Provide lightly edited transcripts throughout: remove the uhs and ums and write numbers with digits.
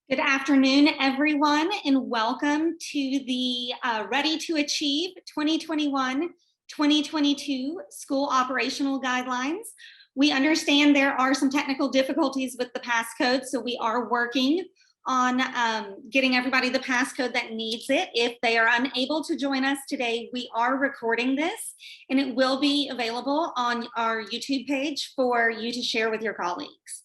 Good afternoon, everyone, and welcome to the Ready to Achieve 2021-2022 School Operational Guidelines. We understand there are some technical difficulties with the passcode, so we are working on getting everybody the passcode that needs it. If they are unable to join us today, we are recording this, and it will be available on our YouTube page for you to share with your colleagues.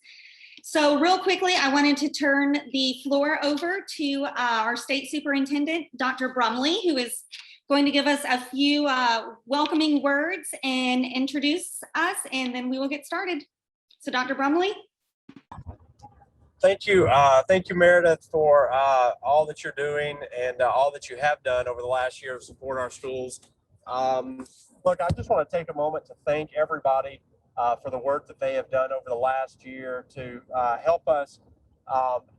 So real quickly, I wanted to turn the floor over to our state superintendent, Dr. Brumley, who is going to give us a few welcoming words and introduce us, and then we will get started. So Dr. Brumley. Thank you, Meredith, for all that you're doing and all that you have done over the last year to support our schools. Look, I just want to take a moment to thank everybody for the work that they have done over the last year to help us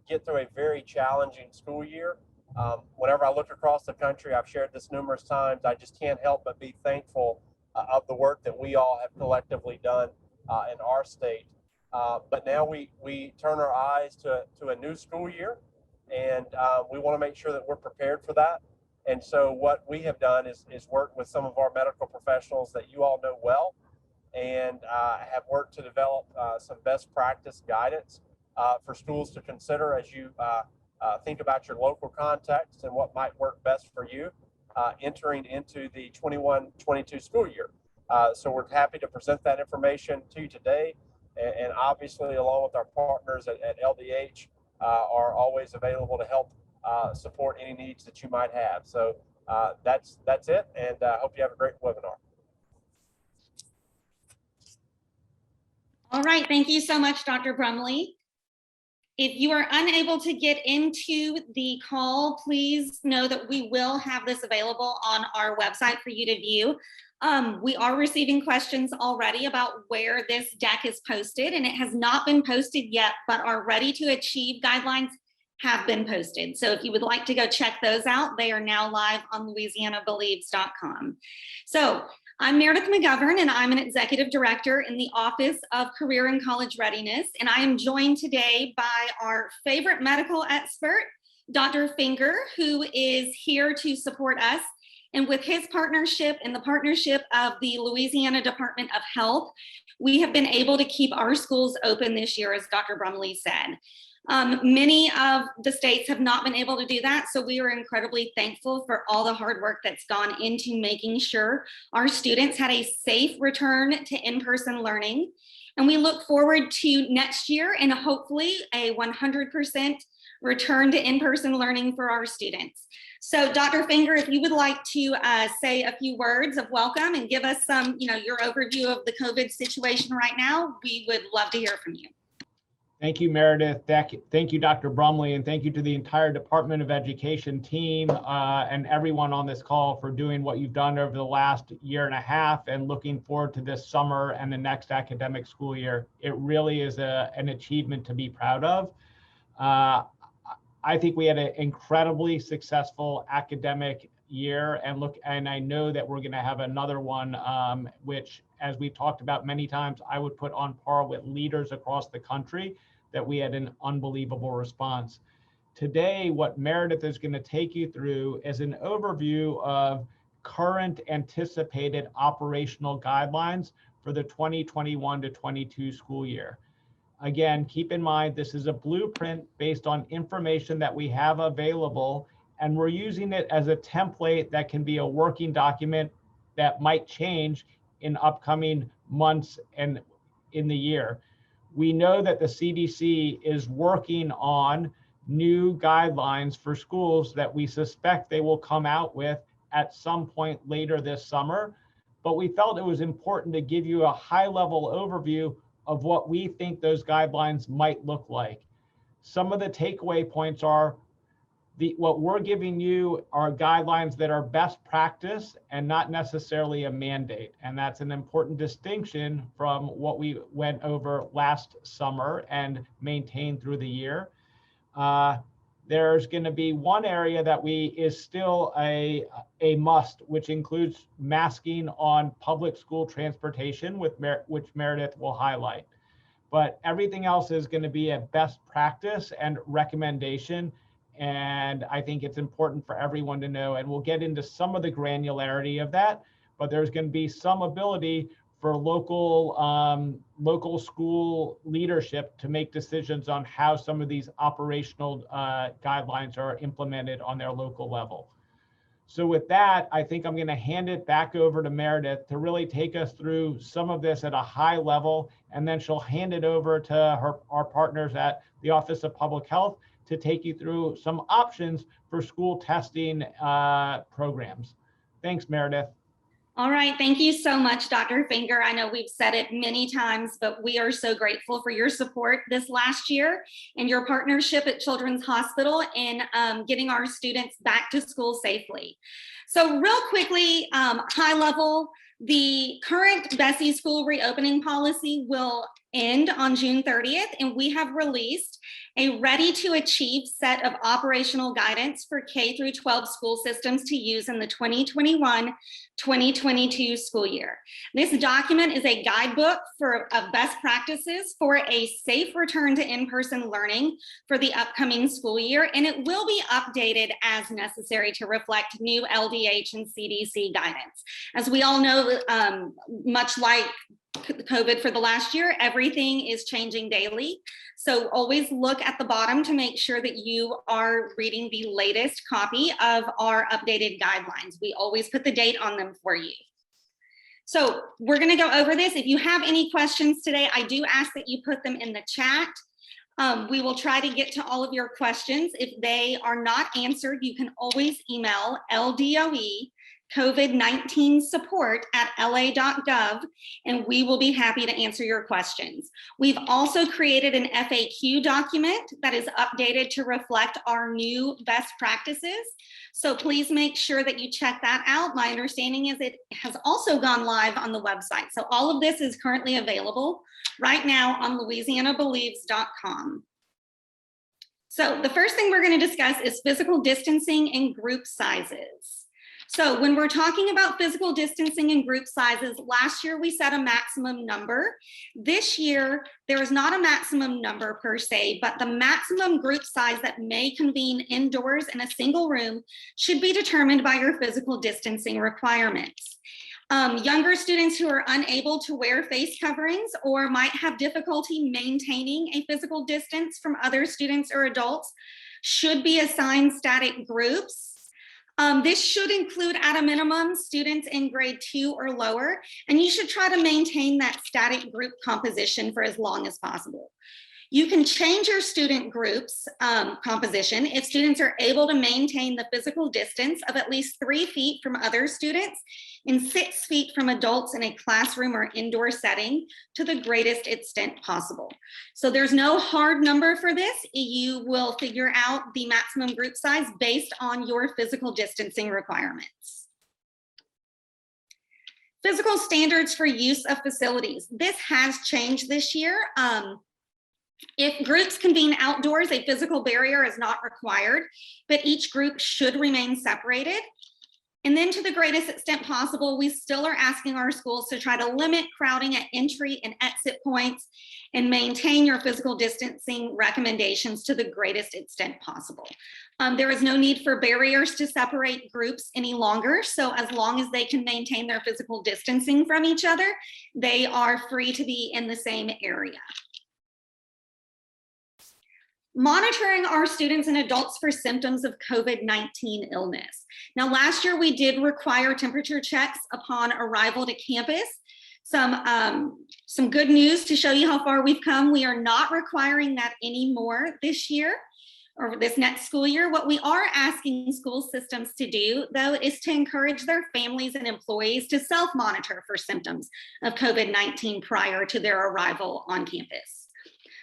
get through a very challenging school year. Whenever I look across the country, I've shared this numerous times, I just can't help but be thankful of the work that we all have collectively done in our state. But now we turn our eyes to a new school year, and we want to make sure that we're prepared for that. And so what we have done is work with some of our medical professionals that you all know well, and have worked to develop some best practice guidance for schools to consider as you think about your local context and what might work best for you entering into the 21-22 school year. So we're happy to present that information to you today, and obviously along with our partners at LDH are always available to help support any needs that you might have. So that's it, and I hope you have a great webinar. All right, thank you so much, Dr. Brumley. If you are unable to get into the call, please know that we will have this available on our website for you to view. We are receiving questions already about where this deck is posted, and it has not been posted yet, but our Ready to Achieve guidelines have been posted. So if you would like to go check those out, they are now live on louisianabelieves.com. So I'm Meredith McGovern, and I'm an executive director in the Office of Career and College Readiness. And I am joined today by our favorite medical expert, Dr. Finger, who is here to support us. And with his partnership and the partnership of the Louisiana Department of Health, we have been able to keep our schools open this year, as Dr. Brumley said. Many of the states have not been able to do that, so we are incredibly thankful for all the hard work that's gone into making sure our students had a safe return to in-person learning. And we look forward to next year and hopefully a 100% return to in-person learning for our students. So Dr. Finger, if you would like to say a few words of welcome and give us some, your overview of the COVID situation right now, we would love to hear from you. Thank you, Meredith. Thank you, Dr. Brumley, and thank you to the entire Department of Education team and everyone on this call for doing what you've done over the last year and a half, and looking forward to this summer and the next academic school year. It really is an achievement to be proud of. I think we had an incredibly successful academic year, and I know that we're going to have another one, which, as we've talked about many times, I would put on par with leaders across the country, that we had an unbelievable response. Today, what Meredith is going to take you through is an overview of current anticipated operational guidelines for the 2021-22 school year. Again, keep in mind, this is a blueprint based on information that we have available, and we're using it as a template that can be a working document that might change in upcoming months and in the year. We know that the CDC is working on new guidelines for schools that we suspect they will come out with at some point later this summer, but we felt it was important to give you a high-level overview of what we think those guidelines might look like. Some of the takeaway points are what we're giving you are guidelines that are best practice and not necessarily a mandate. And that's an important distinction from what we went over last summer and maintained through the year. There's going to be one area that is still a must, which includes masking on public school transportation, which Meredith will highlight. but everything else is going to be a best practice and recommendation. And I think it's important for everyone to know, and we'll get into some of the granularity of that, but there's going to be some ability for local school leadership to make decisions on how some of these operational guidelines are implemented on their local level. So with that, I think I'm going to hand it back over to Meredith to really take us through some of this at a high level, and then she'll hand it over to our partners at the Office of Public Health to take you through some options for school testing programs. Thanks, Meredith. All right, thank you so much, Dr. Finger. I know we've said it many times, but we are so grateful for your support this last year and your partnership at Children's Hospital in getting our students back to school safely. So real quickly, high level, the current Bessie school reopening policy will end on June 30th, and we have released a ready to achieve set of operational guidance for K through 12 school systems to use in the 2021-2022 school year. This document is a guidebook of best practices for a safe return to in-person learning for the upcoming school year, and it will be updated as necessary to reflect new LDH and CDC guidance. As we all know, much like COVID for the last year, everything is changing daily. So always look at the bottom to make sure that you are reading the latest copy of our updated guidelines. We always put the date on them for you. So we're going to go over this. If you have any questions today, I do ask that you put them in the chat. We will try to get to all of your questions. If they are not answered, you can always email LDOE COVID-19 support at la.gov, and we will be happy to answer your questions. We've also created an FAQ document that is updated to reflect our new best practices. So please make sure that you check that out. My understanding is it has also gone live on the website. So all of this is currently available right now on louisianabelieves.com. So the first thing we're going to discuss is physical distancing and group sizes. So when we're talking about physical distancing and group sizes, last year we set a maximum number. This year, there is not a maximum number per se, but the maximum group size that may convene indoors in a single room should be determined by your physical distancing requirements. Younger students who are unable to wear face coverings or might have difficulty maintaining a physical distance from other students or adults should be assigned static groups. This should include at a minimum students in grade 2 or lower, and you should try to maintain that static group composition for as long as possible. You can change your student groups composition if students are able to maintain the physical distance of at least 3 feet from other students and 6 feet from adults in a classroom or indoor setting to the greatest extent possible. So there's no hard number for this. You will figure out the maximum group size based on your physical distancing requirements. Physical standards for use of facilities. This has changed this year. If groups convene outdoors, a physical barrier is not required, but each group should remain separated. And then to the greatest extent possible, we still are asking our schools to try to limit crowding at entry and exit points and maintain your physical distancing recommendations to the greatest extent possible. There is no need for barriers to separate groups any longer. So as long as they can maintain their physical distancing from each other, they are free to be in the same area. Monitoring our students and adults for symptoms of COVID-19 illness. Now, last year we did require temperature checks upon arrival to campus. Some good news to show you how far we've come. We are not requiring that anymore this year or this next school year. What we are asking school systems to do, though, is to encourage their families and employees to self-monitor for symptoms of COVID-19 prior to their arrival on campus.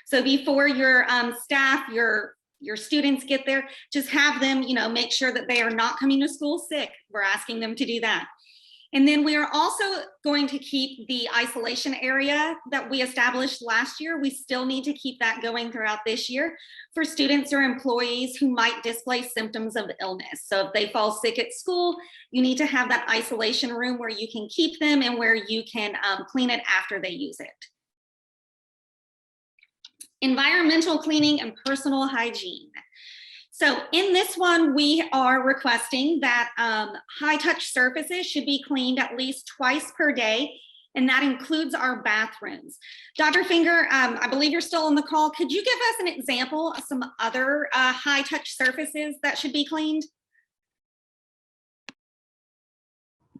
So before your staff, your students get there, just have them, make sure that they are not coming to school sick. We're asking them to do that. And then we are also going to keep the isolation area that we established last year. We still need to keep that going throughout this year for students or employees who might display symptoms of illness. So if they fall sick at school, you need to have that isolation room where you can keep them and where you can clean it after they use it. Environmental cleaning and personal hygiene. So in this one, we are requesting that high touch surfaces should be cleaned at least twice per day, and that includes our bathrooms. Dr. Finger, I believe you're still on the call. Could you give us an example of some other high touch surfaces that should be cleaned?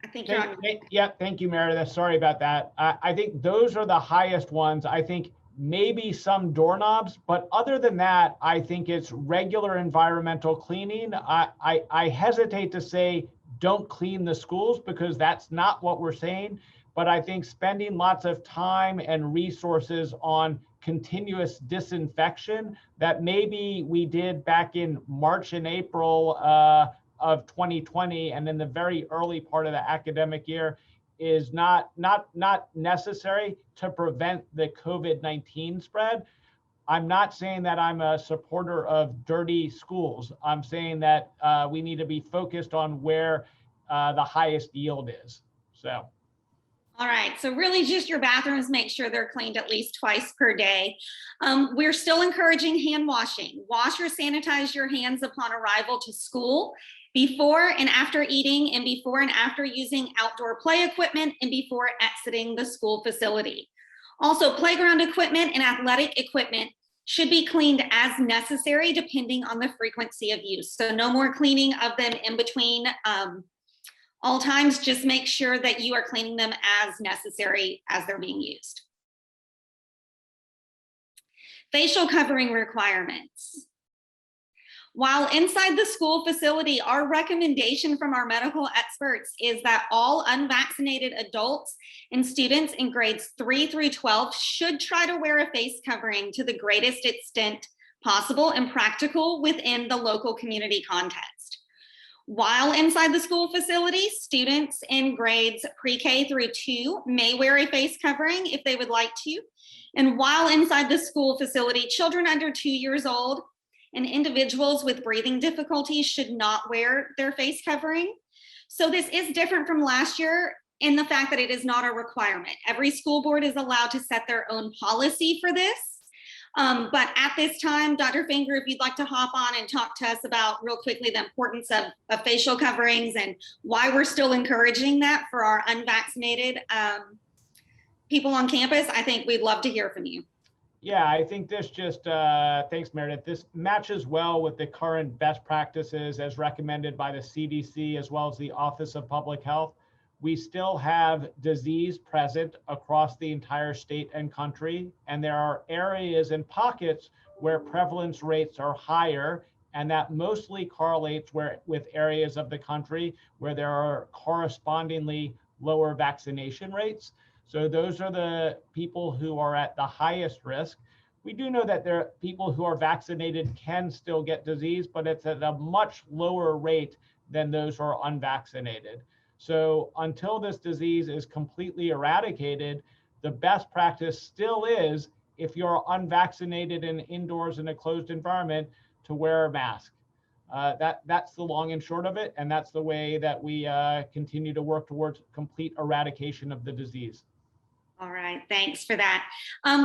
I think you're on. Yeah, thank you, Meredith. Sorry about that. I think those are the highest ones. I think maybe some doorknobs, but other than that, I think it's regular environmental cleaning. I hesitate to say don't clean the schools because that's not what we're saying, but I think spending lots of time and resources on continuous disinfection that maybe we did back in March and April of 2020 and in the very early part of the academic year is not necessary to prevent the COVID-19 spread. I'm not saying that I'm a supporter of dirty schools. I'm saying that we need to be focused on where the highest yield is. So. All right, so really just your bathrooms, make sure they're cleaned at least twice per day. We're still encouraging hand washing. Wash or sanitize your hands upon arrival to school, before and after eating, and before and after using outdoor play equipment, and before exiting the school facility. Also, playground equipment and athletic equipment should be cleaned as necessary depending on the frequency of use. So no more cleaning of them in between all times. Just make sure that you are cleaning them as necessary as they're being used. Facial covering requirements. While inside the school facility, our recommendation from our medical experts is that all unvaccinated adults and students in grades 3 through 12 should try to wear a face covering to the greatest extent possible and practical within the local community context. While inside the school facility, students in grades pre-K through 2 may wear a face covering if they would like to. And while inside the school facility, children under 2 years old and individuals with breathing difficulties should not wear their face covering. So this is different from last year in the fact that it is not a requirement. Every school board is allowed to set their own policy for this. But at this time, Dr. Finger, if you'd like to hop on and talk to us about real quickly the importance of facial coverings and why we're still encouraging that for our unvaccinated people on campus, I think we'd love to hear from you. Yeah, I think this just, thanks Meredith, this matches well with the current best practices as recommended by the CDC as well as the Office of Public Health. We still have disease present across the entire state and country, and there are areas and pockets where prevalence rates are higher, and that mostly correlates with areas of the country where there are correspondingly lower vaccination rates. So those are the people who are at the highest risk. We do know that there are people who are vaccinated can still get disease, but it's at a much lower rate than those who are unvaccinated. So until this disease is completely eradicated, the best practice still is, if you're unvaccinated and indoors in a closed environment, to wear a mask. That's the long and short of it, and that's the way that we continue to work towards complete eradication of the disease. All right, thanks for that.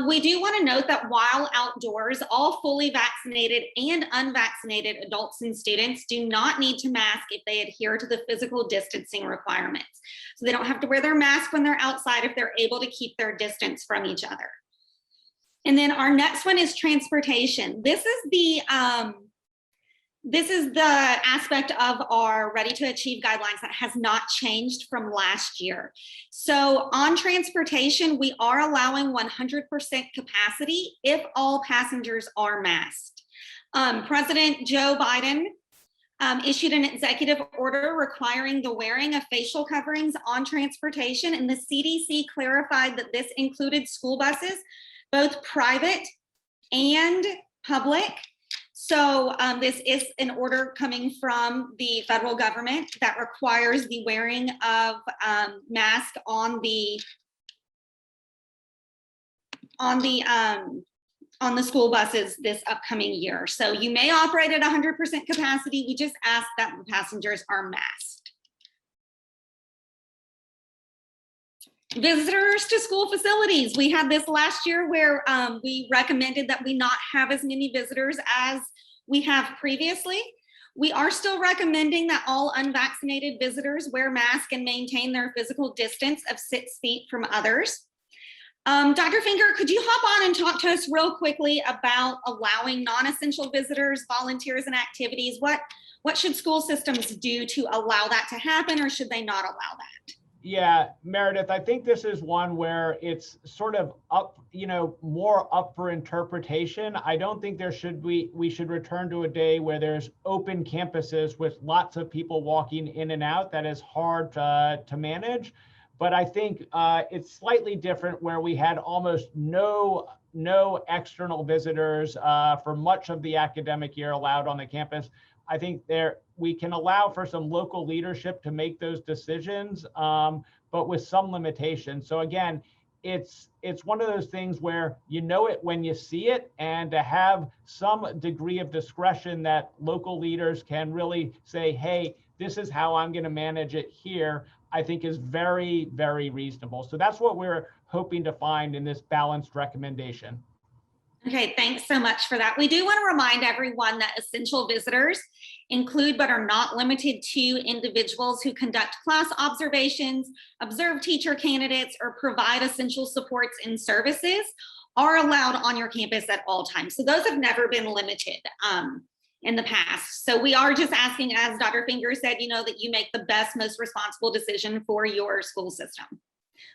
We do want to note that while outdoors, all fully vaccinated and unvaccinated adults and students do not need to mask if they adhere to the physical distancing requirements. So they don't have to wear their mask when they're outside if they're able to keep their distance from each other. And then our next one is transportation. This is the aspect of our Ready to Achieve guidelines that has not changed from last year. So on transportation, we are allowing 100% capacity if all passengers are masked. President Joe Biden issued an executive order requiring the wearing of facial coverings on transportation, and the CDC clarified that this included school buses, both private and public. So this is an order coming from the federal government that requires the wearing of masks on the school buses this upcoming year. So you may operate at 100% capacity. We just ask that the passengers are masked. Visitors to school facilities. We had this last year where we recommended that we not have as many visitors as we have previously. We are still recommending that all unvaccinated visitors wear masks and maintain their physical distance of 6 feet from others. Dr. Finger, could you hop on and talk to us real quickly about allowing non-essential visitors, volunteers, and activities? What should school systems do to allow that to happen, or should they not allow that? Yeah, Meredith, I think this is one where it's sort of up, more up for interpretation. I don't think we should return to a day where there's open campuses with lots of people walking in and out. That is hard to manage. But I think it's slightly different where we had almost no external visitors for much of the academic year allowed on the campus. I think we can allow for some local leadership to make those decisions, but with some limitations. So again, it's one of those things where you know it when you see it, and to have some degree of discretion that local leaders can really say, hey, this is how I'm going to manage it here, I think is very, very reasonable. So that's what we're hoping to find in this balanced recommendation. Okay, thanks so much for that. We do want to remind everyone that essential visitors include but are not limited to individuals who conduct class observations, observe teacher candidates, or provide essential supports and services are allowed on your campus at all times. So those have never been limited in the past. So we are just asking, as Dr. Finger said, that you make the best, most responsible decision for your school system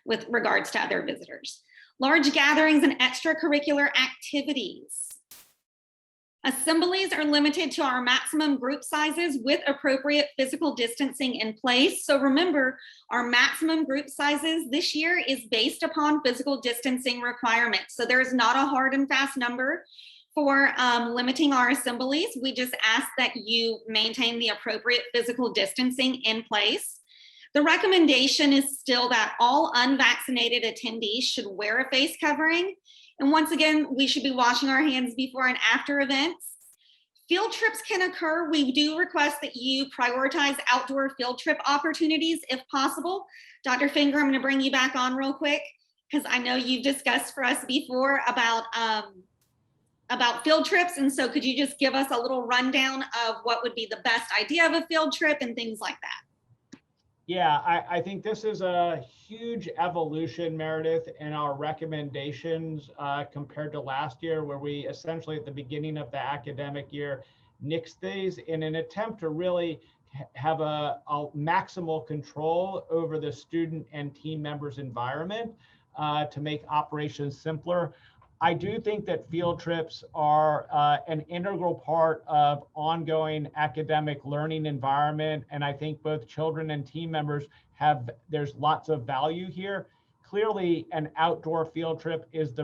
with regards to other visitors. Large gatherings and extracurricular activities. Assemblies are limited to our maximum group sizes with appropriate physical distancing in place. So remember, our maximum group sizes this year is based upon physical distancing requirements. So there is not a hard and fast number for limiting our assemblies. We just ask that you maintain the appropriate physical distancing in place. The recommendation is still that all unvaccinated attendees should wear a face covering. And once again, we should be washing our hands before and after events. Field trips can occur. We do request that you prioritize outdoor field trip opportunities if possible. Dr. Finger, I'm going to bring you back on real quick because I know you've discussed for us before about field trips. And so could you just give us a little rundown of what would be the best idea of a field trip and things like that? Yeah, I think this is a huge evolution, Meredith, in our recommendations compared to last year, where we essentially at the beginning of the academic year nixed these in an attempt to really have a maximal control over the student and team members' environment to make operations simpler. I do think that field trips are an integral part of ongoing academic learning environment. And I think both children and team members there's lots of value here. Clearly, an outdoor field trip is the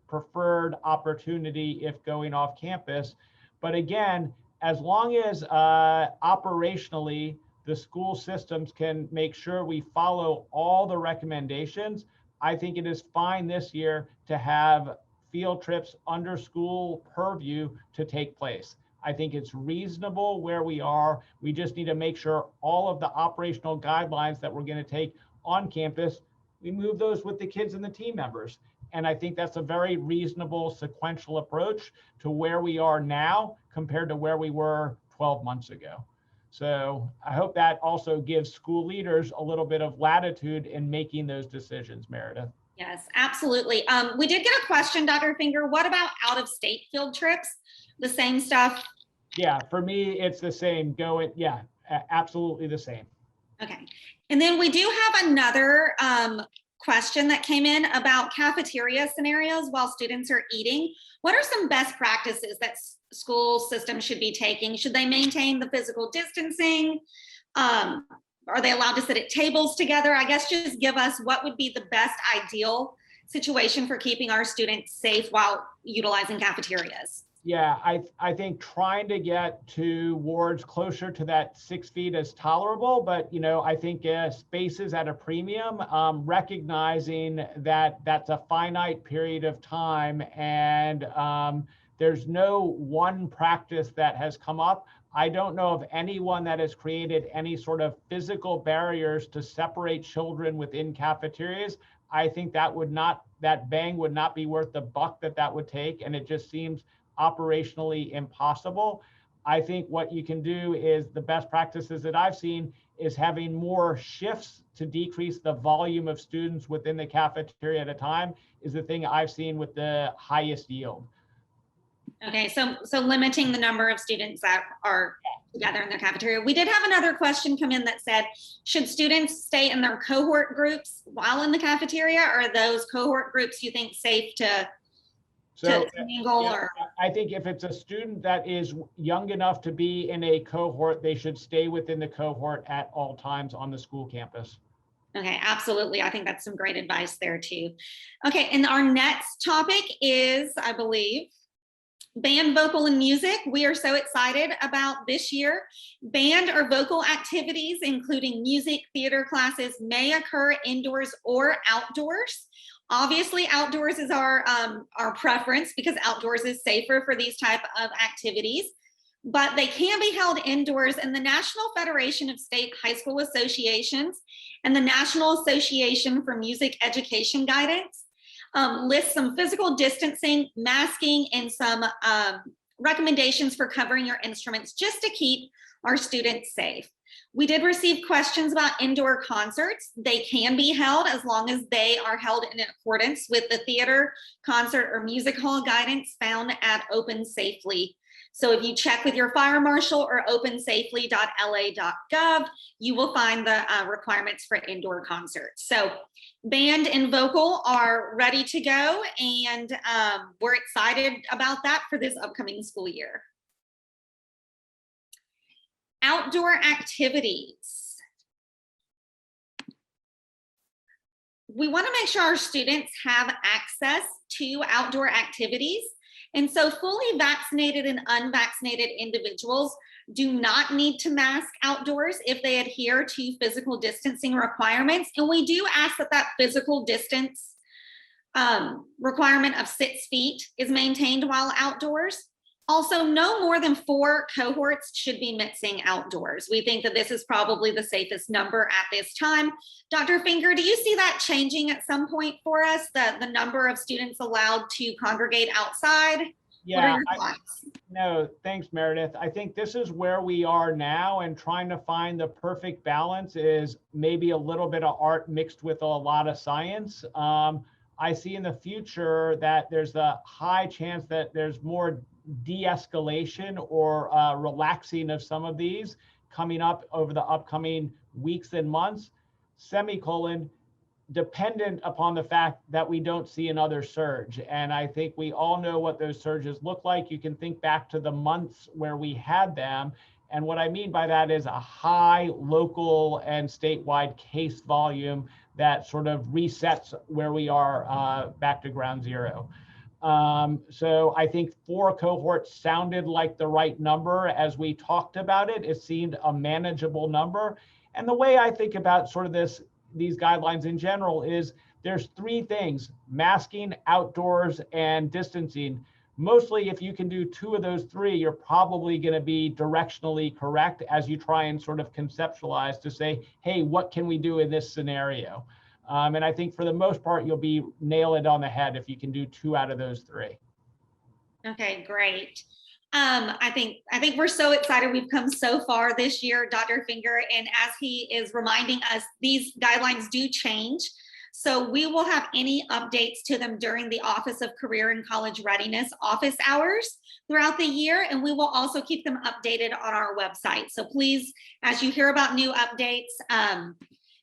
preferred opportunity if going off campus. But again, as long as operationally the school systems can make sure we follow all the recommendations, I think it is fine this year to have field trips under school purview to take place. I think it's reasonable where we are. We just need to make sure all of the operational guidelines that we're going to take on campus, we move those with the kids and the team members. And I think that's a very reasonable sequential approach to where we are now compared to where we were 12 months ago. So I hope that also gives school leaders a little bit of latitude in making those decisions, Meredith. Yes, absolutely. We did get a question, Dr. Finger. What about out-of-state field trips? The same stuff? Yeah, for me, it's the same. Yeah, absolutely the same. Okay. And then we do have another question that came in about cafeteria scenarios while students are eating. What are some best practices that school systems should be taking? Should they maintain the physical distancing? Are they allowed to sit at tables together? I guess just give us what would be the best ideal situation for keeping our students safe while utilizing cafeterias. Yeah, I think trying to get towards closer to that 6 feet is tolerable, but I think space is at a premium, recognizing that that's a finite period of time, and There's no one practice that has come up. I don't know of anyone that has created any sort of physical barriers to separate children within cafeterias. I think that bang would not be worth the buck that would take, and it just seems operationally impossible. I think what you can do is, the best practices that I've seen is having more shifts to decrease the volume of students within the cafeteria at a time is the thing I've seen with the highest yield. Okay, so limiting the number of students that are together in the cafeteria. We did have another question come in that said, should students stay in their cohort groups while in the cafeteria, or are those cohort groups you think safe to mingle? Yeah, or? I think if it's a student that is young enough to be in a cohort, they should stay within the cohort at all times on the school campus. Okay, absolutely. I think that's some great advice there too. Okay, and our next topic is, I believe, band, vocal, and music. We are so excited about this year. Band or vocal activities, including music, theater classes, may occur indoors or outdoors. Obviously, outdoors is our preference because outdoors is safer for these type of activities, but they can be held indoors. And the National Federation of State High School Associations and the National Association for Music Education Guidance lists some physical distancing, masking, and some recommendations for covering your instruments just to keep our students safe. We did receive questions about indoor concerts. They can be held as long as they are held in accordance with the theater, concert, or music hall guidance found at Open Safely. So if you check with your fire marshal or opensafely.la.gov, you will find the requirements for indoor concerts. So band and vocal are ready to go, and we're excited about that for this upcoming school year. Outdoor activities. We want to make sure our students have access to outdoor activities. And so fully vaccinated and unvaccinated individuals do not need to mask outdoors if they adhere to physical distancing requirements. And we do ask that that physical distance requirement of 6 feet is maintained while outdoors. Also, no more than 4 cohorts should be mixing outdoors. We think that this is probably the safest number at this time. Dr. Finger, do you see that changing at some point for us, the number of students allowed to congregate outside? Yeah, no, thanks, Meredith. I think this is where we are now, and trying to find the perfect balance is maybe a little bit of art mixed with a lot of science. I see in the future that there's a high chance that there's more de-escalation or relaxing of some of these coming up over the upcoming weeks and months, dependent upon the fact that we don't see another surge. And I think we all know what those surges look like. You can think back to the months where we had them. And what I mean by that is a high local and statewide case volume that sort of resets where we are back to ground zero. So I think 4 cohorts sounded like the right number as we talked about it. It seemed a manageable number. And the way I think about sort of these guidelines in general is there's 3 things: masking, outdoors, and distancing. Mostly if you can do 2 of those 3, you're probably going to be directionally correct as you try and sort of conceptualize to say, hey, what can we do in this scenario? And I think for the most part, you'll nail it on the head if you can do 2 out of those 3. Okay, great. I think we're so excited we've come so far this year, Dr. Finger, and as he is reminding us, these guidelines do change. So we will have any updates to them during the Office of Career and College Readiness office hours throughout the year, and we will also keep them updated on our website. So please, as you hear about new updates,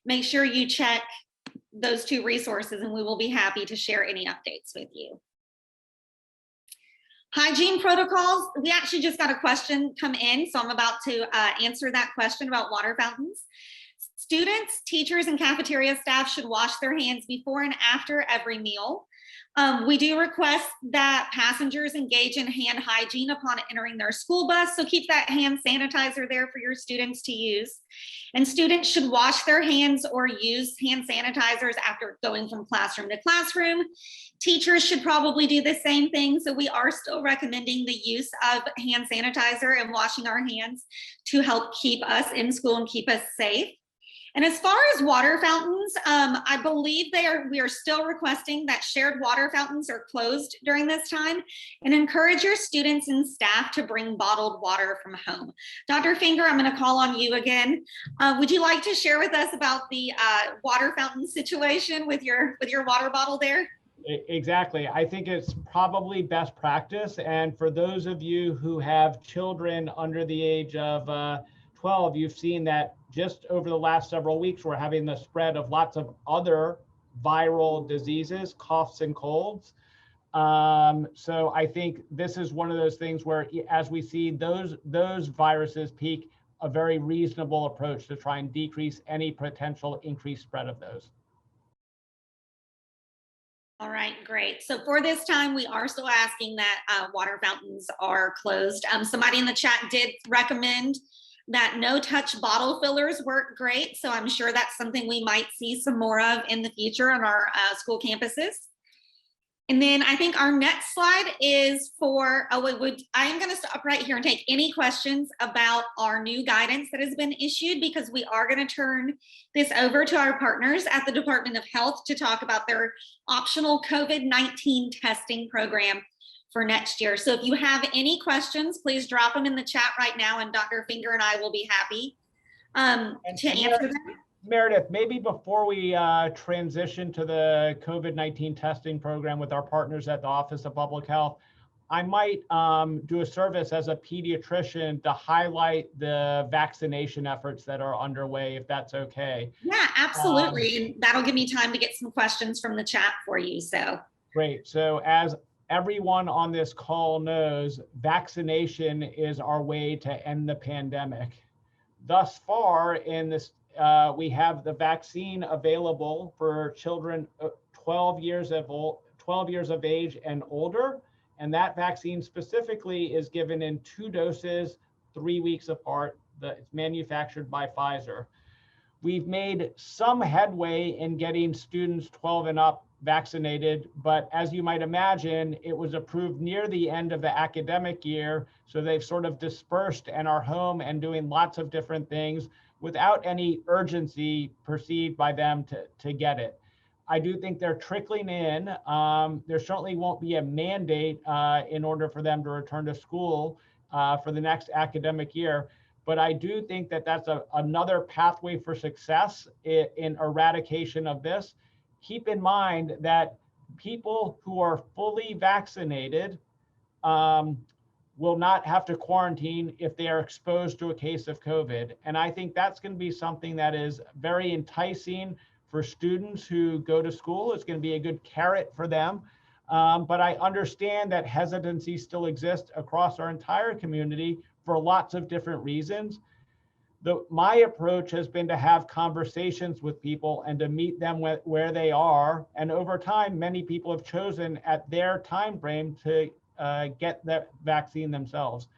make sure you check those 2 resources, and we will be happy to share any updates with you. Hygiene protocols. We actually just got a question come in, so I'm about to answer that question about water fountains. Students, teachers, and cafeteria staff should wash their hands before and after every meal. We do request that passengers engage in hand hygiene upon entering their school bus. So keep that hand sanitizer there for your students to use. And students should wash their hands or use hand sanitizers after going from classroom to classroom. Teachers should probably do the same thing. So we are still recommending the use of hand sanitizer and washing our hands to help keep us in school and keep us safe. And as far as water fountains, I believe we are still requesting that shared water fountains are closed during this time, and encourage your students and staff to bring bottled water from home. Dr. Finger, I'm going to call on you again. Would you like to share with us about the water fountain situation with your water bottle there? Exactly. I think it's probably best practice. And for those of you who have children under the age of 12, you've seen that just over the last several weeks, we're having the spread of lots of other viral diseases, coughs and colds. So I think this is one of those things where, as we see those viruses peak, a very reasonable approach to try and decrease any potential increased spread of those. All right, great. So for this time, we are still asking that water fountains are closed. Somebody in the chat did recommend that no-touch bottle fillers work great. So I'm sure that's something we might see some more of in the future on our school campuses. And then I think our next slide is for, I am gonna stop right here and take any questions about our new guidance that has been issued, because we are gonna turn this over to our partners at the Department of Health to talk about their optional COVID-19 testing program for next year. So if you have any questions, please drop them in the chat right now, and Dr. Finger and I will be happy to answer them. Meredith, maybe before we transition to the COVID-19 testing program with our partners at the Office of Public Health, I might do a service as a pediatrician to highlight the vaccination efforts that are underway, if that's okay. Yeah, absolutely. And that'll give me time to get some questions from the chat for you. So great. So as everyone on this call knows, vaccination is our way to end the pandemic. Thus far in this, we have the vaccine available for children 12 years of age and older. And that vaccine specifically is given in 2 doses, 3 weeks apart. It's manufactured by Pfizer. We've made some headway in getting students 12 and up vaccinated, but as you might imagine, it was approved near the end of the academic year. So they've sort of dispersed and are home and doing lots of different things without any urgency perceived by them to get it. I do think they're trickling in. There certainly won't be a mandate in order for them to return to school for the next academic year. But I do think that that's another pathway for success in eradication of this. Keep in mind that people who are fully vaccinated will not have to quarantine if they are exposed to a case of COVID. And I think that's going to be something that is very enticing for students who go to school. It's going to be a good carrot for them. But I understand that hesitancy still exists across our entire community for lots of different reasons. My approach has been to have conversations with people and to meet them where they are. And over time, many people have chosen at their time frame to get the vaccine themselves.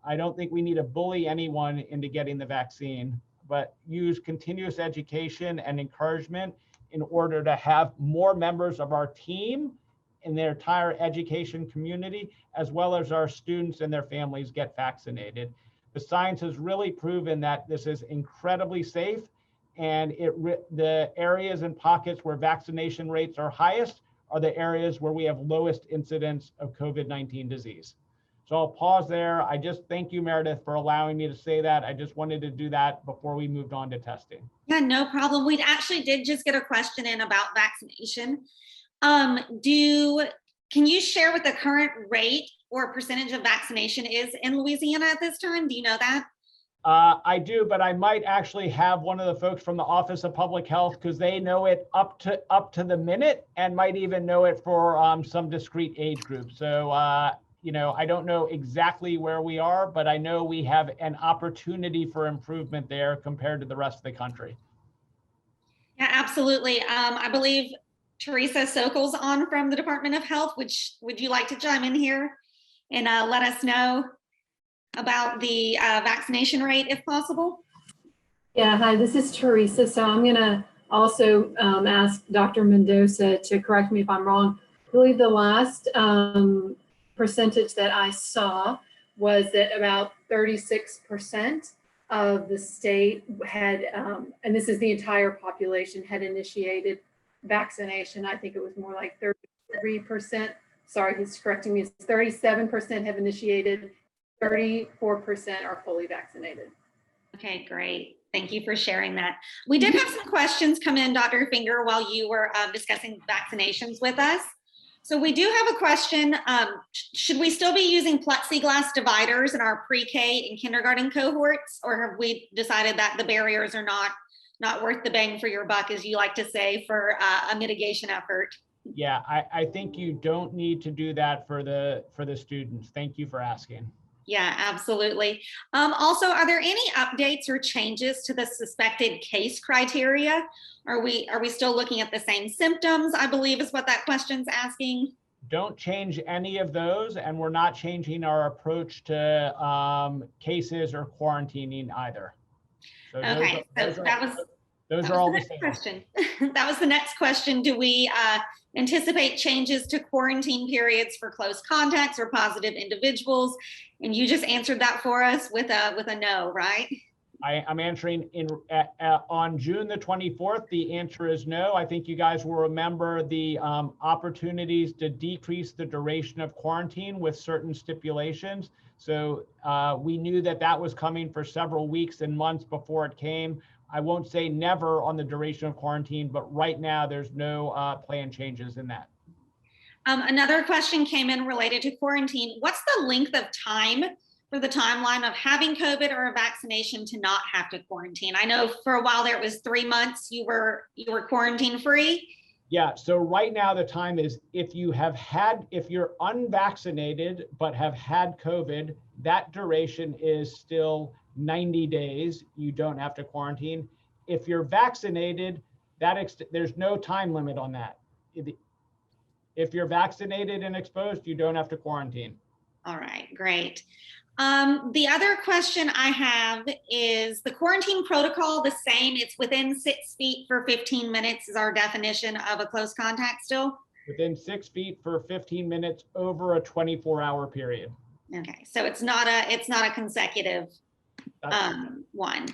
I don't think we need to bully anyone into getting the vaccine, but use continuous education and encouragement in order to have more members of our team in their entire education community, as well as our students and their families, get vaccinated. The science has really proven that this is incredibly safe, and the areas and pockets where vaccination rates are highest are the areas where we have lowest incidence of COVID-19 disease. So I'll pause there. I just thank you, Meredith, for allowing me to say that. I just wanted to do that before we moved on to testing. Yeah, no problem. We actually did just get a question in about vaccination. Can you share what the current rate or percentage of vaccination is in Louisiana at this time? Do you know that? I do, but I might actually have one of the folks from the Office of Public Health, because they know it up to the minute and might even know it for some discrete age group. So, I don't know exactly where we are, but I know we have an opportunity for improvement there compared to the rest of the country. Yeah, absolutely. I believe Teresa Sokol's on from the Department of Health. Would you like to chime in here and let us know about the vaccination rate if possible? Yeah, hi, this is Teresa. So I'm going to also ask Dr. Mendoza to correct me if I'm wrong. I believe the last percentage that I saw was that about 36% of the state had, and this is the entire population, had initiated vaccination. I think it was more like 33%. Sorry, he's correcting me. It's 37% have initiated, 34% are fully vaccinated. Okay, great. Thank you for sharing that. We did have some questions come in, Dr. Finger, while you were discussing vaccinations with us. So we do have a question. Should we still be using plexiglass dividers in our pre-K and kindergarten cohorts, or have we decided that the barriers are not worth the bang for your buck, as you like to say, for a mitigation effort? Yeah, I think you don't need to do that for the students. Thank you for asking. Yeah, absolutely. Also, are there any updates or changes to the suspected case criteria? Are we still looking at the same symptoms, I believe is what that question's asking? Don't change any of those, and we're not changing our approach to cases or quarantining either. So Okay, those are all the the same. question. That was the next question. Do we anticipate changes to quarantine periods for close contacts or positive individuals? And you just answered that for us with a no, right? I'm answering on June the 24th. The answer is no. I think you guys will remember the opportunities to decrease the duration of quarantine with certain stipulations. So we knew that was coming for several weeks and months before it came. I won't say never on the duration of quarantine, but right now there's no plan changes in that. Another question came in related to quarantine. What's the length of time for the timeline of having COVID or a vaccination to not have to quarantine? I know for a while there it was 3 months you were quarantine free. Yeah, so right now the time is if you're unvaccinated but have had COVID, that duration is still 90 days. You don't have to quarantine. If you're vaccinated, there's no time limit on that. If you're vaccinated and exposed, you don't have to quarantine. All right, great. The other question I have is the quarantine protocol the same? It's within 6 feet for 15 minutes is our definition of a close contact still? Within 6 feet for 15 minutes over a 24-hour period. Okay, so it's not a consecutive one.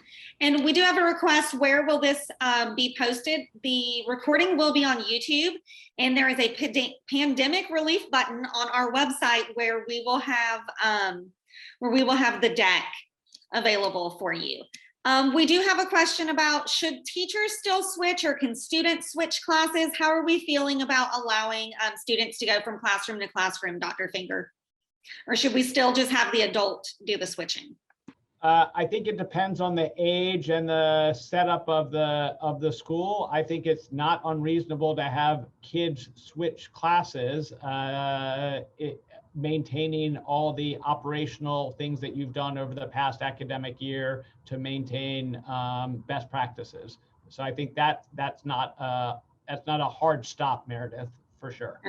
And we do have a request. Where will this be posted? The recording will be on YouTube, and there is a pandemic relief button on our website where we will have the deck available for you. We do have a question about, should teachers still switch or can students switch classes? How are we feeling about allowing students to go from classroom to classroom, Dr. Finger? Or should we still just have the adult do the switching? I think it depends on the age and the setup of the school. I think it's not unreasonable to have kids switch classes, maintaining all the operational things that you've done over the past academic year to maintain best practices. So I think that's not a hard stop, Meredith, for sure.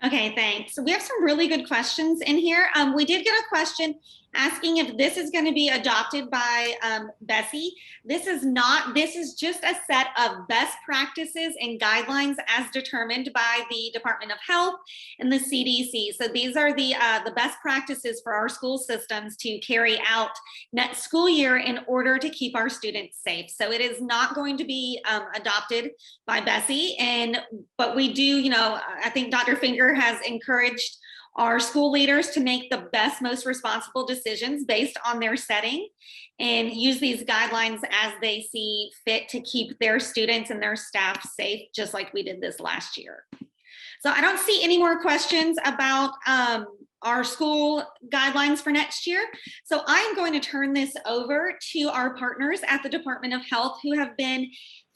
Okay, thanks. So we have some really good questions in here. We did get a question asking if this is going to be adopted by Bessie. This is just a set of best practices and guidelines as determined by the Department of Health and the CDC. So these are the best practices for our school systems to carry out next school year in order to keep our students safe. So it is not going to be adopted by Bessie, but we do, I think Dr. Finger has encouraged our school leaders to make the best, most responsible decisions based on their setting and use these guidelines as they see fit to keep their students and their staff safe, just like we did this last year. So I don't see any more questions about our school guidelines for next year. So I am going to turn this over to our partners at the Department of Health who have been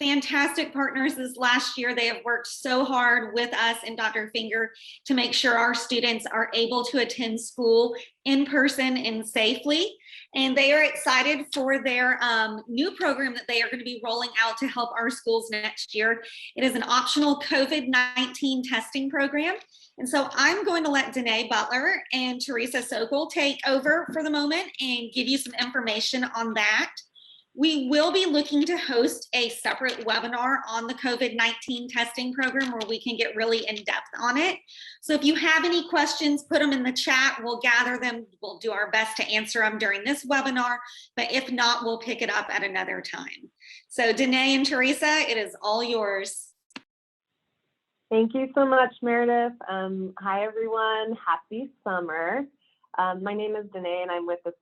fantastic partners this last year. They have worked so hard with us and Dr. Finger to make sure our students are able to attend school in person and safely. And they are excited for their new program that they are going to be rolling out to help our schools next year. It is an optional COVID-19 testing program. And so I'm going to let Danae Butler and Teresa Sokol take over for the moment and give you some information on that. We will be looking to host a separate webinar on the COVID-19 testing program where we can get really in depth on it. So if you have any questions, put them in the chat. We'll gather them. We'll do our best to answer them during this webinar, but if not, we'll pick it up at another time. So Danae and Teresa, it is all yours. Thank you so much, Meredith. Hi, everyone. Happy summer. My name is Danae, and I'm with the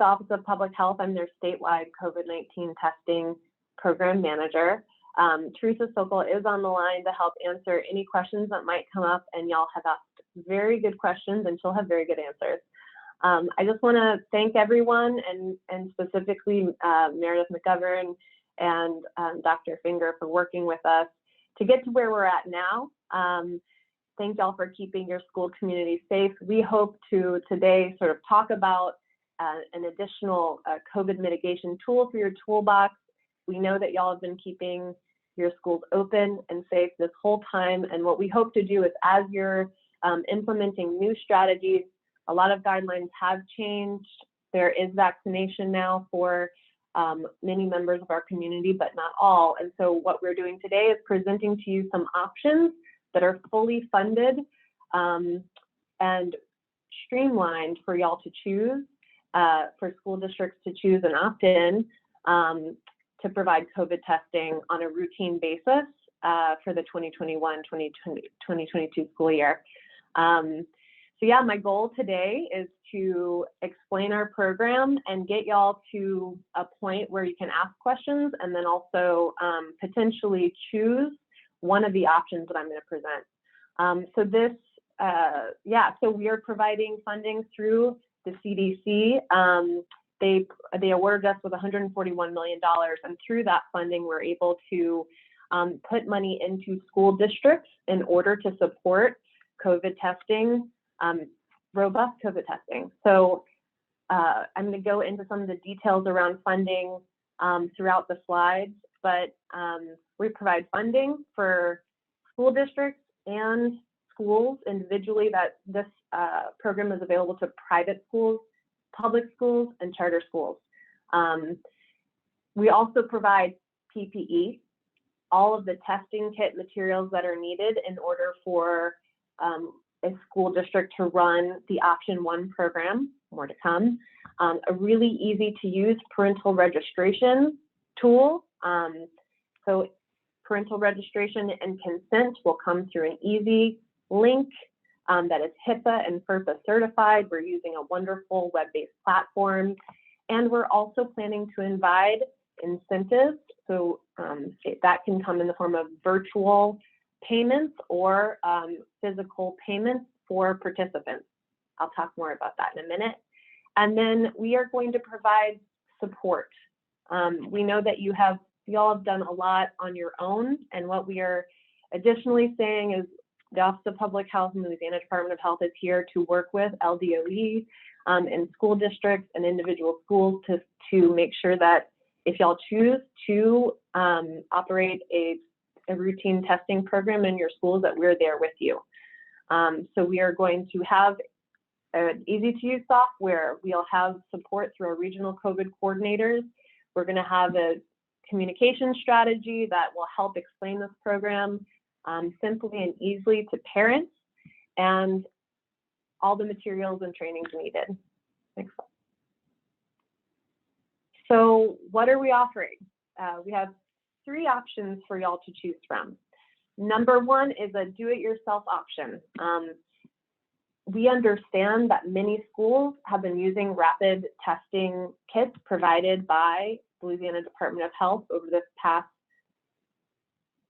Office of Public Health. I'm their statewide COVID-19 testing program manager. Teresa Sokol is on the line to help answer any questions that might come up, and y'all have asked very good questions, and she'll have very good answers. I just want to thank everyone, and specifically Meredith McGovern and Dr. Finger for working with us to get to where we're at now. Thank y'all for keeping your school community safe. We hope to today sort of talk about an additional COVID mitigation tool for your toolbox. We know that y'all have been keeping your schools open and safe this whole time. And what we hope to do is, as you're implementing new strategies, a lot of guidelines have changed. There is vaccination now for many members of our community, but not all. And so what we're doing today is presenting to you some options that are fully funded and streamlined for y'all to choose, for school districts to choose and opt in to provide COVID testing on a routine basis for the 2021-2022 school year. So yeah, my goal today is to explain our program and get y'all to a point where you can ask questions, and then also potentially choose one of the options that I'm going to present. So we are providing funding through the CDC. They awarded us with $141 million, and through that funding, we're able to put money into school districts in order to support COVID testing, robust COVID testing. So I'm going to go into some of the details around funding throughout the slides, but we provide funding for school districts and schools individually. That this program is available to private schools, public schools, and charter schools. We also provide PPE, all of the testing kit materials that are needed in order for a school district to run the Option 1 program, more to come. A really easy to use parental registration tool. So parental registration and consent will come through an easy link that is HIPAA and FERPA certified. We're using a wonderful web-based platform, and we're also planning to provide incentives. So that can come in the form of virtual payments or physical payments for participants. I'll talk more about that in a minute. And then we are going to provide support. We know that y'all have done a lot on your own, and what we are additionally saying is the Office of Public Health and Louisiana Department of Health is here to work with LDOE and school districts and individual schools to make sure that if y'all choose to operate a routine testing program in your schools, that we're there with you. So we are going to have an easy to use software. We'll have support through our regional COVID coordinators. We're going to have a communication strategy that will help explain this program simply and easily to parents, and all the materials and trainings needed. Next slide. So what are we offering? We have 3 options for y'all to choose from. Number 1 is a do-it-yourself option. We understand that many schools have been using rapid testing kits provided by the Louisiana Department of Health over this past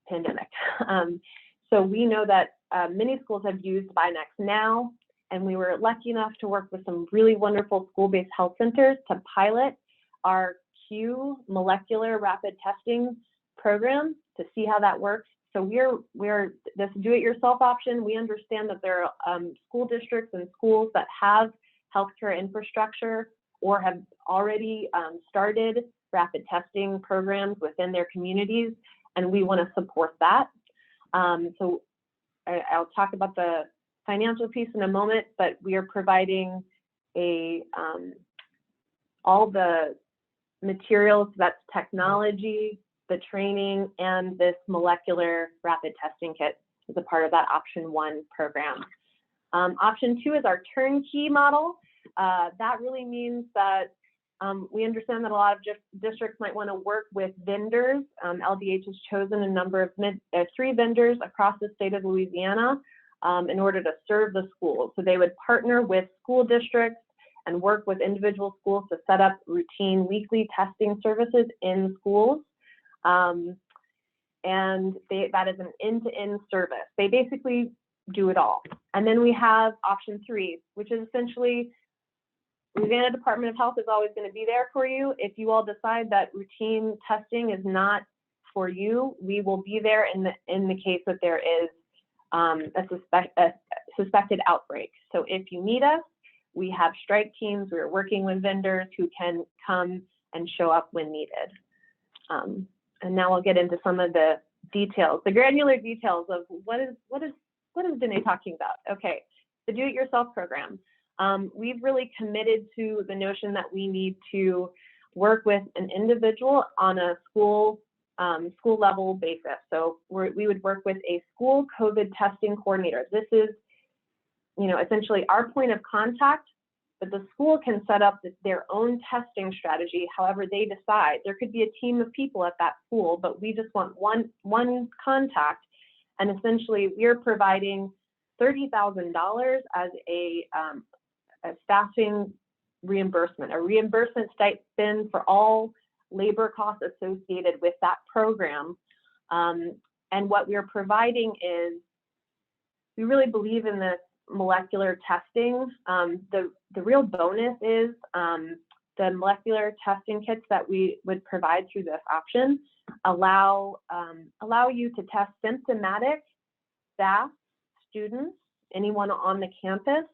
pandemic. So we know that many schools have used Binax now, and we were lucky enough to work with some really wonderful school-based health centers to pilot our Q molecular rapid testing program to see how that works. So we're this do-it-yourself option. We understand that there are school districts and schools that have healthcare infrastructure or have already started rapid testing programs within their communities, and we want to support that. So I'll talk about the financial piece in a moment, but we are providing all the materials, that's technology, the training, and this molecular rapid testing kit is a part of that option 1 program. Option 2 is our turnkey model. That really means that we understand that a lot of districts might want to work with vendors. LDH has chosen a number of 3 vendors across the state of Louisiana in order to serve the schools. So they would partner with school districts and work with individual schools to set up routine weekly testing services in schools. And that is an end-to-end service. They basically do it all. And then we have option 3, which is essentially Louisiana Department of Health is always going to be there for you. If you all decide that routine testing is not for you, we will be there in the case that there is a suspected outbreak. So if you need us, we have strike teams. We're working with vendors who can come and show up when needed. And now I'll get into some of the details, the granular details of what is Danae talking about? Okay, the do-it-yourself program. We've really committed to the notion that we need to work with an individual on a school level basis. So we would work with a school COVID testing coordinator. This is, essentially our point of contact, but the school can set up their own testing strategy however they decide. There could be a team of people at that school, but we just want one contact. And essentially we're providing $30,000 as a staffing reimbursement, a reimbursement stipend for all labor costs associated with that program. And what we're providing is, we really believe in this molecular testing. The real bonus is the molecular testing kits that we would provide through this option allow you to test symptomatic staff, students, anyone on the campus,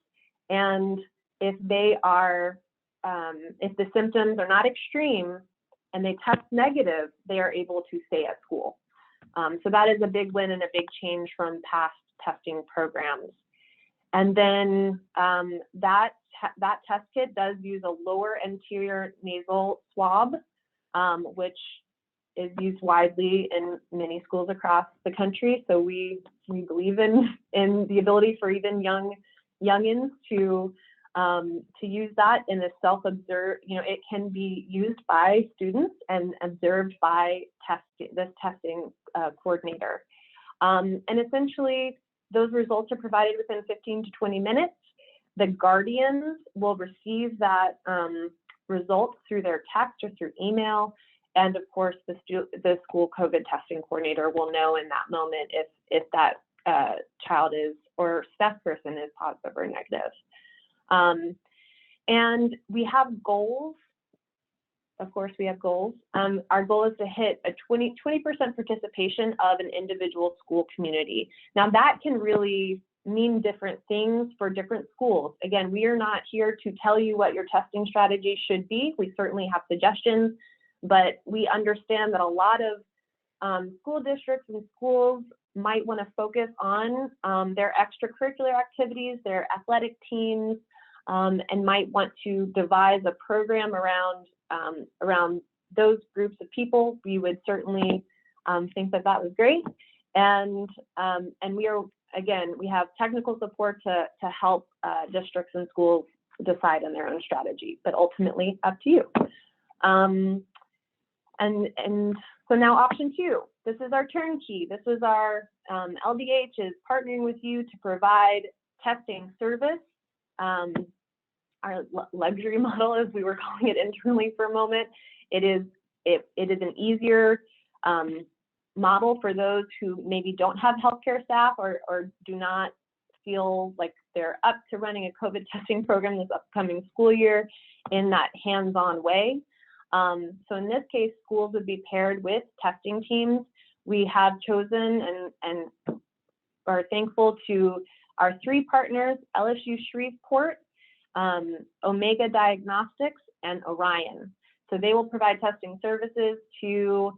and if they are, if the symptoms are not extreme and they test negative, they are able to stay at school. So that is a big win and a big change from past testing programs. And then that test kit does use a lower anterior nasal swab, which is used widely in many schools across the country. So we believe in the ability for even youngins to use that in a self-observed, it can be used by students and observed by this testing coordinator. And essentially, those results are provided within 15 to 20 minutes. The guardians will receive that result through their text or through email. And of course, the school COVID testing coordinator will know in that moment if that child is or staff person is positive or negative. And we have goals. Of course, we have goals. Our goal is to hit a 20% participation of an individual school community. Now that can really mean different things for different schools. Again, we are not here to tell you what your testing strategy should be. We certainly have suggestions, but we understand that a lot of school districts and schools might want to focus on their extracurricular activities, their athletic teams, and might want to devise a program around those groups of people. We would certainly think that was great. And we are, again, we have technical support to help districts and schools decide on their own strategy, but ultimately up to you. And so now option 2, this is our turnkey. This is our LDH is partnering with you to provide testing service. Our luxury model, as we were calling it internally for a moment, it is an easier model for those who maybe don't have healthcare staff or do not feel like they're up to running a COVID testing program this upcoming school year in that hands-on way. So in this case, schools would be paired with testing teams. We have chosen and are thankful to our 3 partners, LSU Shreveport, Omega Diagnostics, and Orion. So they will provide testing services to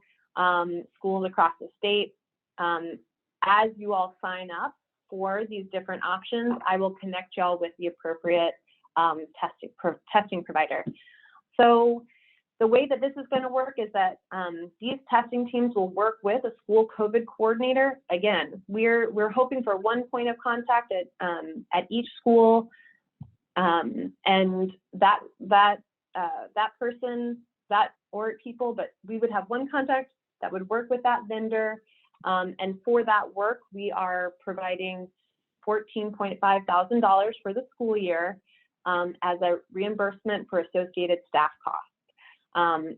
schools across the state. As you all sign up for these different options, I will connect y'all with the appropriate testing provider. So the way that this is going to work is that these testing teams will work with a school COVID coordinator. Again, we're hoping for one point of contact at each school, and that person, that or people, but we would have one contact that would work with that vendor. And for that work, we are providing $14.5 thousand for the school year as a reimbursement for associated staff costs.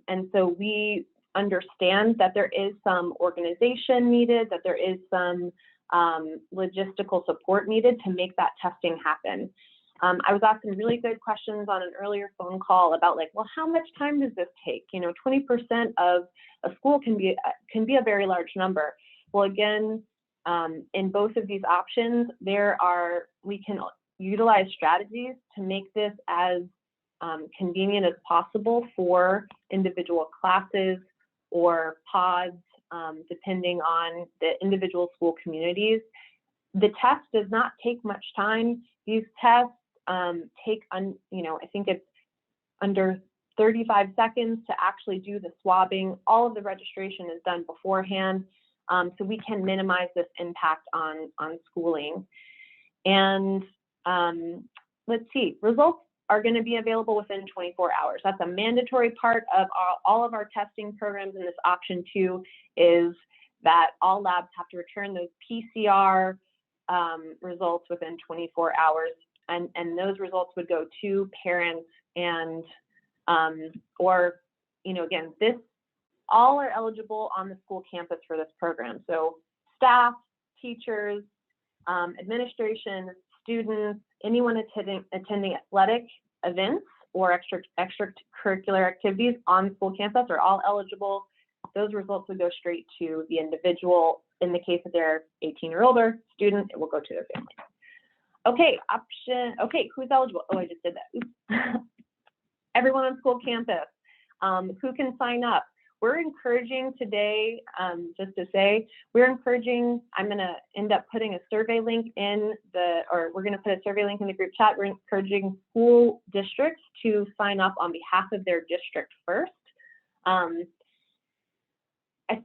And so we understand that there is some organization needed, that there is some logistical support needed to make that testing happen. I was asking really good questions on an earlier phone call about like, well, how much time does this take? You know, 20% of a school can be a very large number. Well, again, in both of these options, we can utilize strategies to make this as convenient as possible for individual classes or pods, depending on the individual school communities. The test does not take much time. These tests take, I think it's under 35 seconds to actually do the swabbing. All of the registration is done beforehand, so we can minimize this impact on schooling. And let's see, results are going to be available within 24 hours. That's a mandatory part of all of our testing programs in this option 2 is that all labs have to return those PCR results within 24 hours. And those results would go to parents and, again, all are eligible on the school campus for this program. So staff, teachers, administration, students, anyone attending athletic events or extracurricular activities on school campus are all eligible. Those results would go straight to the individual. In the case that they're 18 or older student, it will go to their family. Okay, who's eligible? Oh, I just did that. Oops. Everyone on school campus, who can sign up? We're encouraging today, just to say, I'm going to end up putting a survey link we're going to put a survey link in the group chat. We're encouraging school districts to sign up on behalf of their district first. I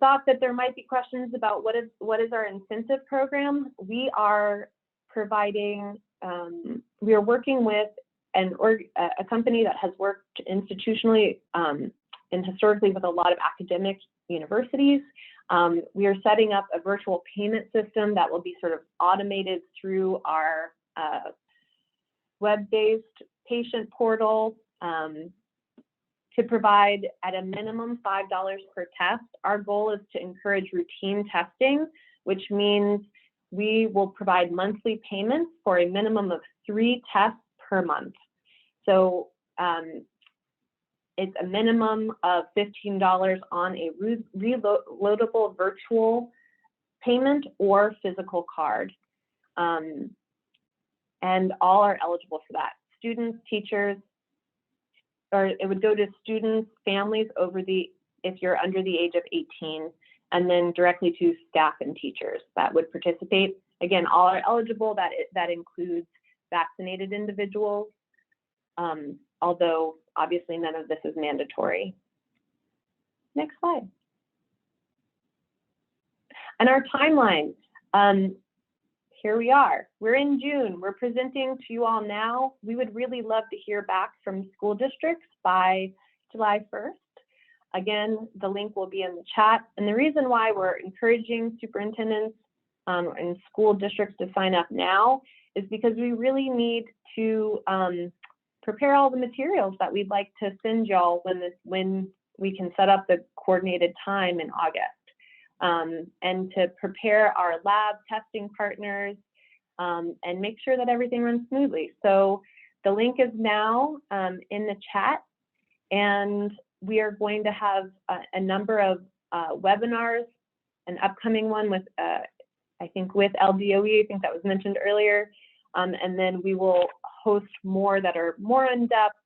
thought that there might be questions about what is our incentive program. We are providing, we are working with a company that has worked institutionally and historically with a lot of academic universities. We are setting up a virtual payment system that will be sort of automated through our web-based patient portal to provide at a minimum $5 per test. Our goal is to encourage routine testing, which means we will provide monthly payments for a minimum of 3 tests per month. So it's a minimum of $15 on a reloadable virtual payment or physical card. And all are eligible for that. Students, teachers, or it would go to students, families if you're under the age of 18, and then directly to staff and teachers that would participate. Again, all are eligible. That includes vaccinated individuals, although obviously none of this is mandatory. Next slide. And our timeline, here we are. We're in June. We're presenting to you all now. We would really love to hear back from school districts by July 1st. Again, the link will be in the chat. And the reason why we're encouraging superintendents and school districts to sign up now is because we really need to prepare all the materials that we'd like to send y'all when we can set up the coordinated time in August, and to prepare our lab testing partners and make sure that everything runs smoothly. So the link is now in the chat, and we are going to have a number of webinars, an upcoming one with, I think with LDOE, I think that was mentioned earlier. And then we will host more that are more in depth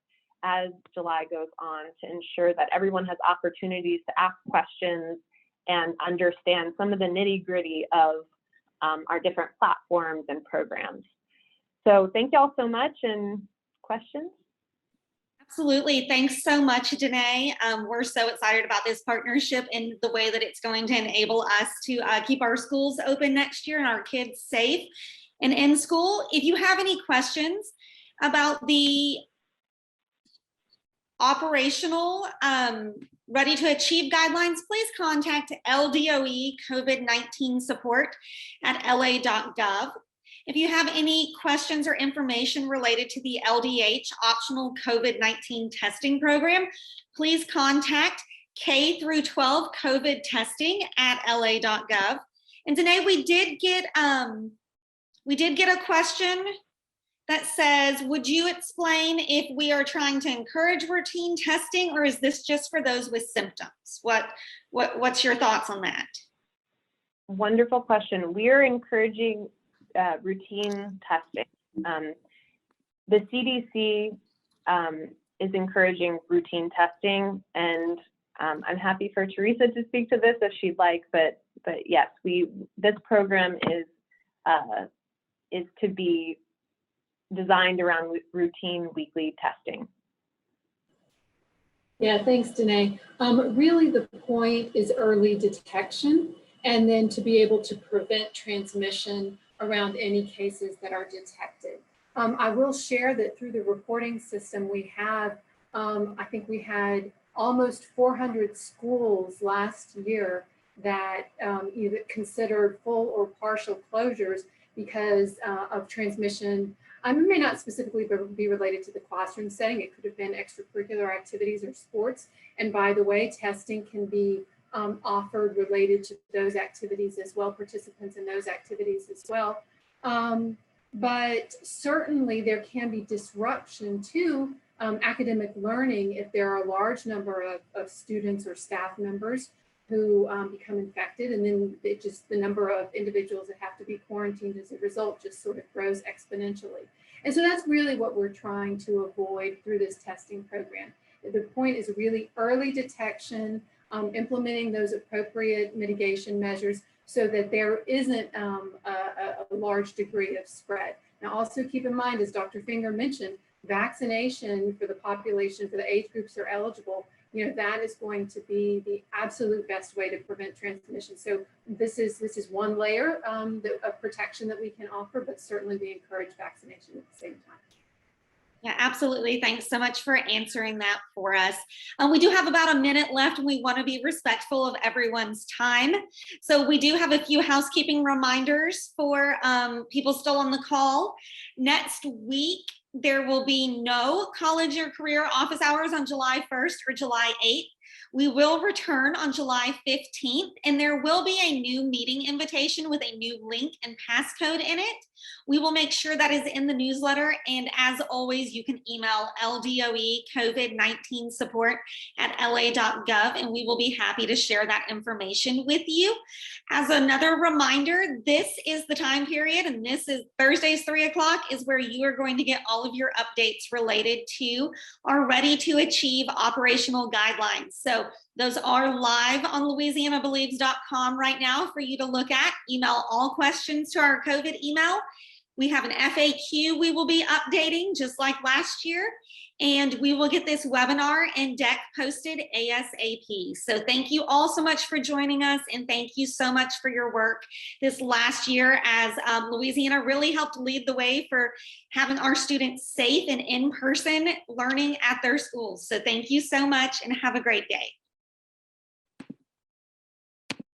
as July goes on to ensure that everyone has opportunities to ask questions and understand some of the nitty-gritty of our different platforms and programs. So thank you all so much. And questions? Absolutely. Thanks so much, Danae. We're so excited about this partnership and the way that it's going to enable us to keep our schools open next year and our kids safe and in school. If you have any questions about the operational ready to achieve guidelines, please contact LDOE COVID-19 support at la.gov. If you have any questions or information related to the LDH optional COVID-19 testing program, please contact K through 12 COVID testing at la.gov. And Danae, we did get a question that says, would you explain if we are trying to encourage routine testing, or is this just for those with symptoms? What's your thoughts on that? Wonderful question. We are encouraging routine testing. The CDC is encouraging routine testing, and I'm happy for Teresa to speak to this if she'd like, but yes, this program is to be designed around routine weekly testing. Yeah, thanks, Danae. Really, the point is early detection, and then to be able to prevent transmission around any cases that are detected. I will share that through the reporting system we have, I think we had almost 400 schools last year that either considered full or partial closures because of transmission. It may not specifically be related to the classroom setting. It could have been extracurricular activities or sports. And by the way, testing can be offered related to those activities as well, participants in those activities as well. But certainly there can be disruption to academic learning if there are a large number of students or staff members who become infected, and then the number of individuals that have to be quarantined as a result just sort of grows exponentially. And so that's really what we're trying to avoid through this testing program. The point is really early detection, implementing those appropriate mitigation measures so that there isn't a large degree of spread. Now also keep in mind, as Dr. Finger mentioned, vaccination for the population, for the age groups that are eligible, that is going to be the absolute best way to prevent transmission. So this is one layer of protection that we can offer, but certainly we encourage vaccination at the same time. Yeah, absolutely. Thanks so much for answering that for us. We do have about a minute left, and we want to be respectful of everyone's time. So we do have a few housekeeping reminders for people still on the call. Next week, there will be no college or career office hours on July 1st or July 8th. We will return on July 15th, and there will be a new meeting invitation with a new link and passcode in it. We will make sure that is in the newsletter. And as always, you can email LDOE COVID-19 support at la.gov, and we will be happy to share that information with you. As another reminder, this is the time period, and this is Thursdays, 3 o'clock is where you are going to get all of your updates related to our Ready to Achieve operational guidelines. So those are live on louisianabelieves.com right now for you to look at. Email all questions to our COVID email. We have an FAQ we will be updating just like last year, and we will get this webinar and deck posted ASAP. So thank you all so much for joining us, and thank you so much for your work this last year as Louisiana really helped lead the way for having our students safe and in-person learning at their schools. So thank you so much and have a great day.